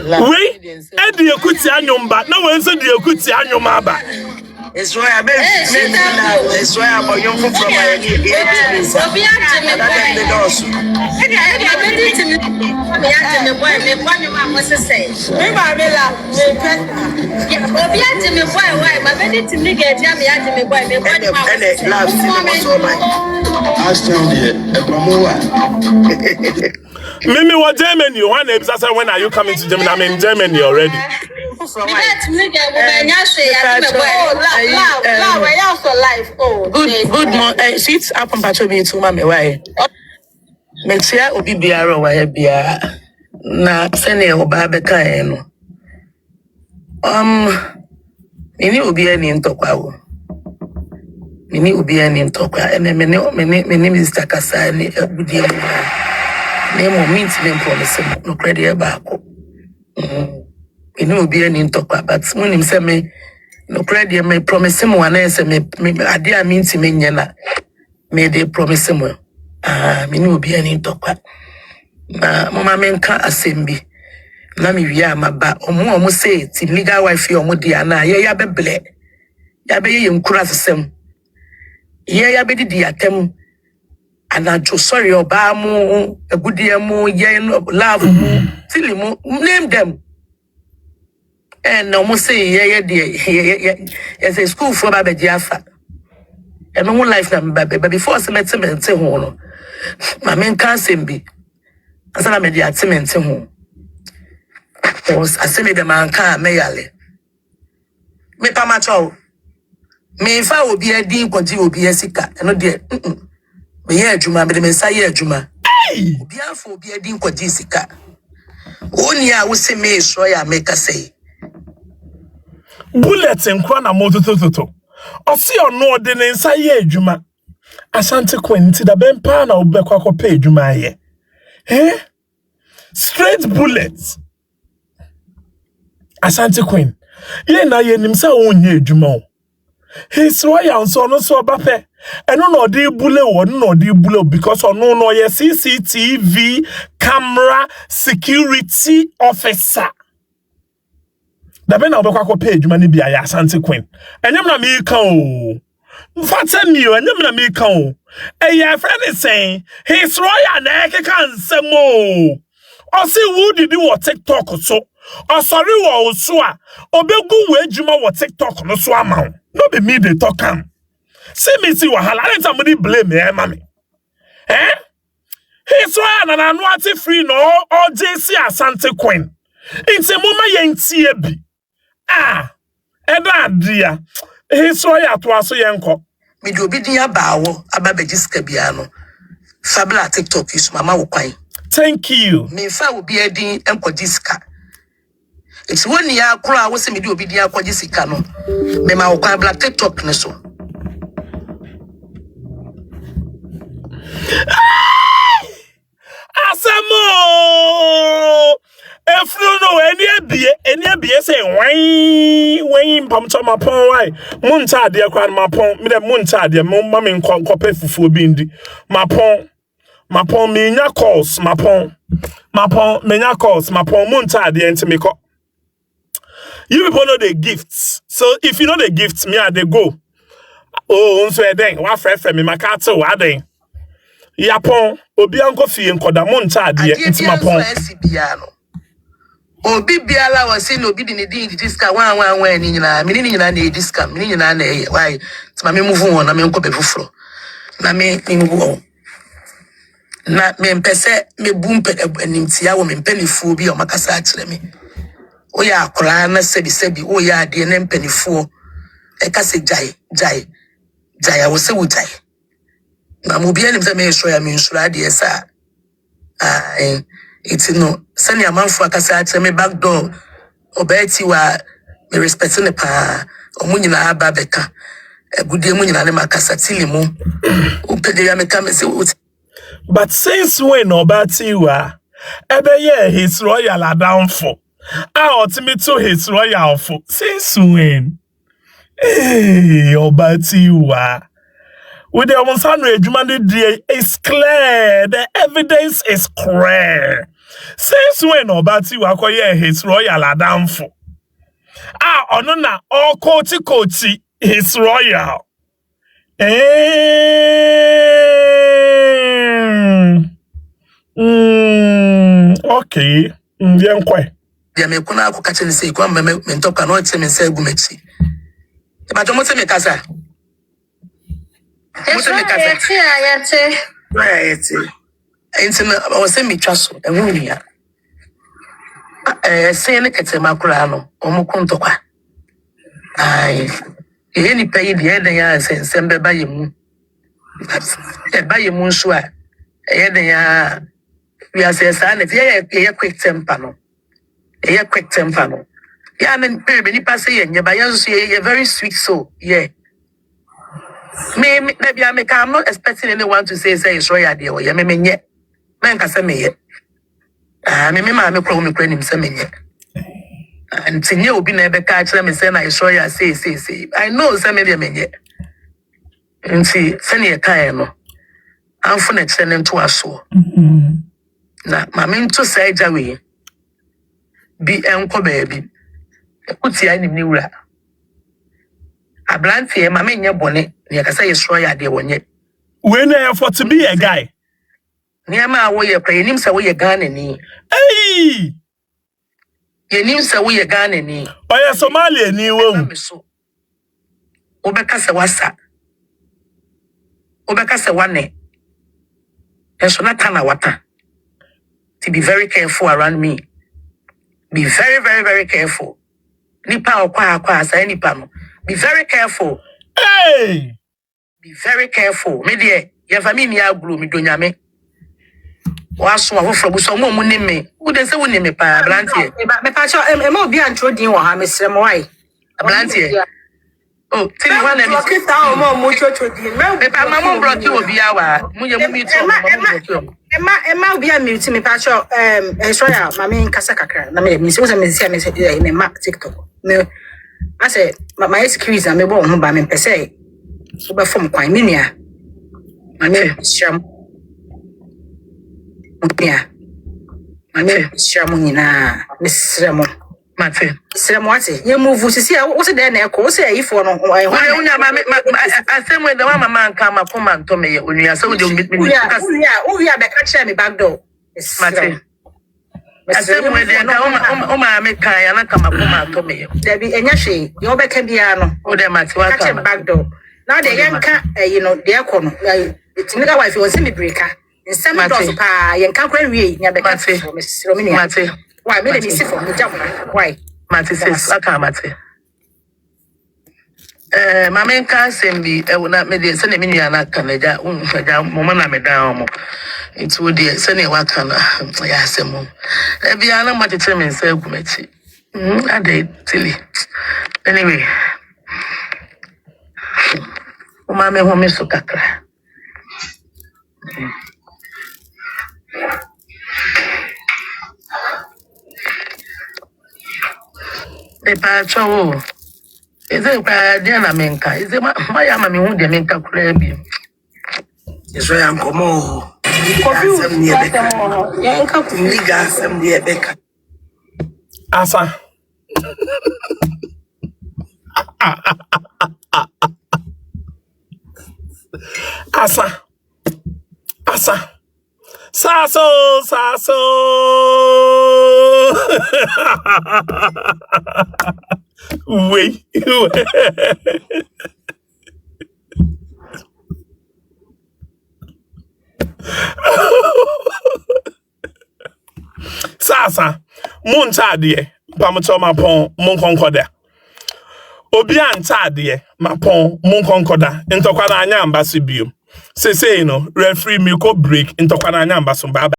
We edi ekuti anyomba na wenso di ekuti anyoma ba It's why I bet it's why I'm a young from my Mimi, what Germany? One episode when are you coming to Germany? I'm in Germany already. Good morning. She's up on patrol me to my way. Next year will be Biara or Bia. Na sene oba beka eno. Mini obi ani ntokwa wo. Mini obi ani ntokwa. Ene me Mr. Kasa ni Ghpagetv. Me mo mint me promise no credit ba ko. Mini obi ani ntokwa but munim se me no credit me promise mo ana se me ade a mint me nyana. Me dey promise mo. Mini obi ani ntokwa. Na mama menka asembi na mi wi amaba omo say ti legal wife omo dia na ye ya beble ya be ye nkura sesem ye ya be di atem anajo sorry oba mu Ghpagetv mu ye love mu tili mu name them and omo say ye ye say school for ba be afa and no life na mba before settlement ho no ma menka asembi asana me di atement ho was aseme de manka meyale me pamacho me fa obi adin kwaji obi asika eno de me ye adwuma me de me sa ye adwuma obi afo obi adin kwaji sika oni a wo se me so ya make say Bulletin kwa na motototo osi ono de ne nsa ye adwuma Ashanti kwenti da bempa na obekwa kopa adwuma ye straight bullets. Ashanti Queen. Ye na ye nimsa onye adwuma o. His royal so no so bape. Eno no dey bule wo no dey bule because ono no ye CCTV camera security officer. Da be na obekwa ko page mani bia ya Ashanti Queen. Enyem na me kan o. Mfata mi o enyem na me kan o. Your friend is saying his royal na ekeka nsem o. Osi who did you TikTok so? Oh sorry wo so a obegu we adwuma wo TikTok no so ama no be me dey talk am. See me see wahala let somebody blame me mama. He's why na no ati free no or JC Ashanti Queen. Inti mama ye ntie bi. Eda dia. He's why atwa so yenko. me do obi din abawo ababejiska bia no. Fabla TikTok is mama wo kwan. Thank you. Me fa obi adin enkojiska. It's when ya kura wo se me di obi din akojisika no. Me ma wo kwan black TikTok ne so. Asamo eflu no eni ebie say wen pamcho mapon why munta ade kwa mapon me de munta ade ma me nkope fufuo bi ndi mapon me nya calls mapon me nya calls mapon munta ade enti ko you people know the gifts so if you know the gifts me they go oh unso eden wa frefe me makate wa den yapon obi anko fie nkoda munta ade enti mapon obi biala wase no obi di diska wan ni nyina me ni nyina na diska me ni nyina na why tima me move on na me nko be fufuro na me move on na me mpese me bumpe animtia wo me mpanifuo bi o makasa akire me o ya akora na sebi o ya ade na mpanifuo e ka se jai wo se wo jai na mo bi anim se me so ya me nsura ade sa it's no send your man for akasa akire me back door obeti wa me respect ne pa omunyina aba beka Ghpagetv munyina ne makasa tilimu upede ya me ka me se but since when obati wa ebe ye his royal adamfo ultimate his royal fo since when obati wa with the Onsano adwuma is clear, the evidence is clear. Since when obati wa koye his royal adamfo onona all koti His royal. Okay. Yankwe. Ya me kuna ako kache ni say kwa me ntoka no tse me say gumechi. E ba jomo tse me kasa. Mo tse me kasa. Yete. Enti na o se me twaso e hu nia. Say ne kete makura no o mu kuntokwa. Ai. E ni pay de den ya sensem be ba yemu. E ba yemu nso a e den ya we are say sa na ye quick temper no. A quick temper no. Yeah, I baby, ni pass ye you're very sweet soul. Yeah. Maybe I'm not expecting anyone to say it's royal dear. Yeah, me yet. Man can say me yet. Me me crow me him say me yet. And Tinya will be never catch them and say I royal say. I know some maybe me yet. And see, send ye no. I'm for next sending to us so. Na mama to say jawi. Be enko baby. Kuti ani ni wura. Ablantie mama nye bone, ne ka say yesro ya de wonye. We na for to be a guy. Ne ma wo ye kra nim say wo ye Ghana ni. Hey! Ye nim say wo ye Ghana ni. Oya Somalia ni wo. Obeka se wasa. Obeka se wane. Enso na kana wata. To be very careful around me. Be very, very, very careful. Nipa okwa say nipa no. Be very careful. Hey! Be very careful. Me de ye fami mi agro mi donyame. Waso wo from so mo ni me. Wo de say wo ni me pa Ablantie. Me pa cho e ma obi antro din wo ha me srem why. Ablantie. Oh, tell you one me kita o mo chocho din. Me pa mama block you obi awa. Mu ye mu mi to mo. Emma obi a mute me pa cho Israel mama nkasa kakra na me say me ma TikTok. Me I say my excuse me bo ho ba me pese so be from kwan me nua. Mama sham. Opia. Mama sham nyina. Me sremo. Mate. Sremo ate. Ye move sisi a wo se dey na ekọ wo se ifo no. Unya mama asem we the one mama nka ma poma nto me ye onua say we dey meet me. Uya be ka share me back door. Mate. Asem we dey nka o ma me kan ya na kama poma nto me ye. There be enya hwe. Ye obeka bia no. O dey mate wa ka back door. Now the yanka the ekọ no. It's nigga wife was in the breaker. In some doors pa yanka kwa wie nya be ka for me siro me nya. Mate. Why me dey see for me jam why? Mate says aka mate. Mama nka sembi e na me dey se na me nua na kanaja unfaja mo na me dan mo. It would dey se na wa kana ya asemo. E bia na mate tell me say gumechi. Ade tili. Anyway. Uma me ho me so kakra. Epa cho. Eze kwa dia na menka. Eze ma ya ma me hu de menka kura bi. Eso ya nkomo. Kofi ya enka ku Ni ga asem de ebeka. Asa. Asa. Saso. Wait. Sasa, mon tadie, pamoto mapon, mon concorda. Obi antadie, mapon, mon concorda, intokwana anya ambasibio. Se no, referee me ko break, intokwana anya ambasumba.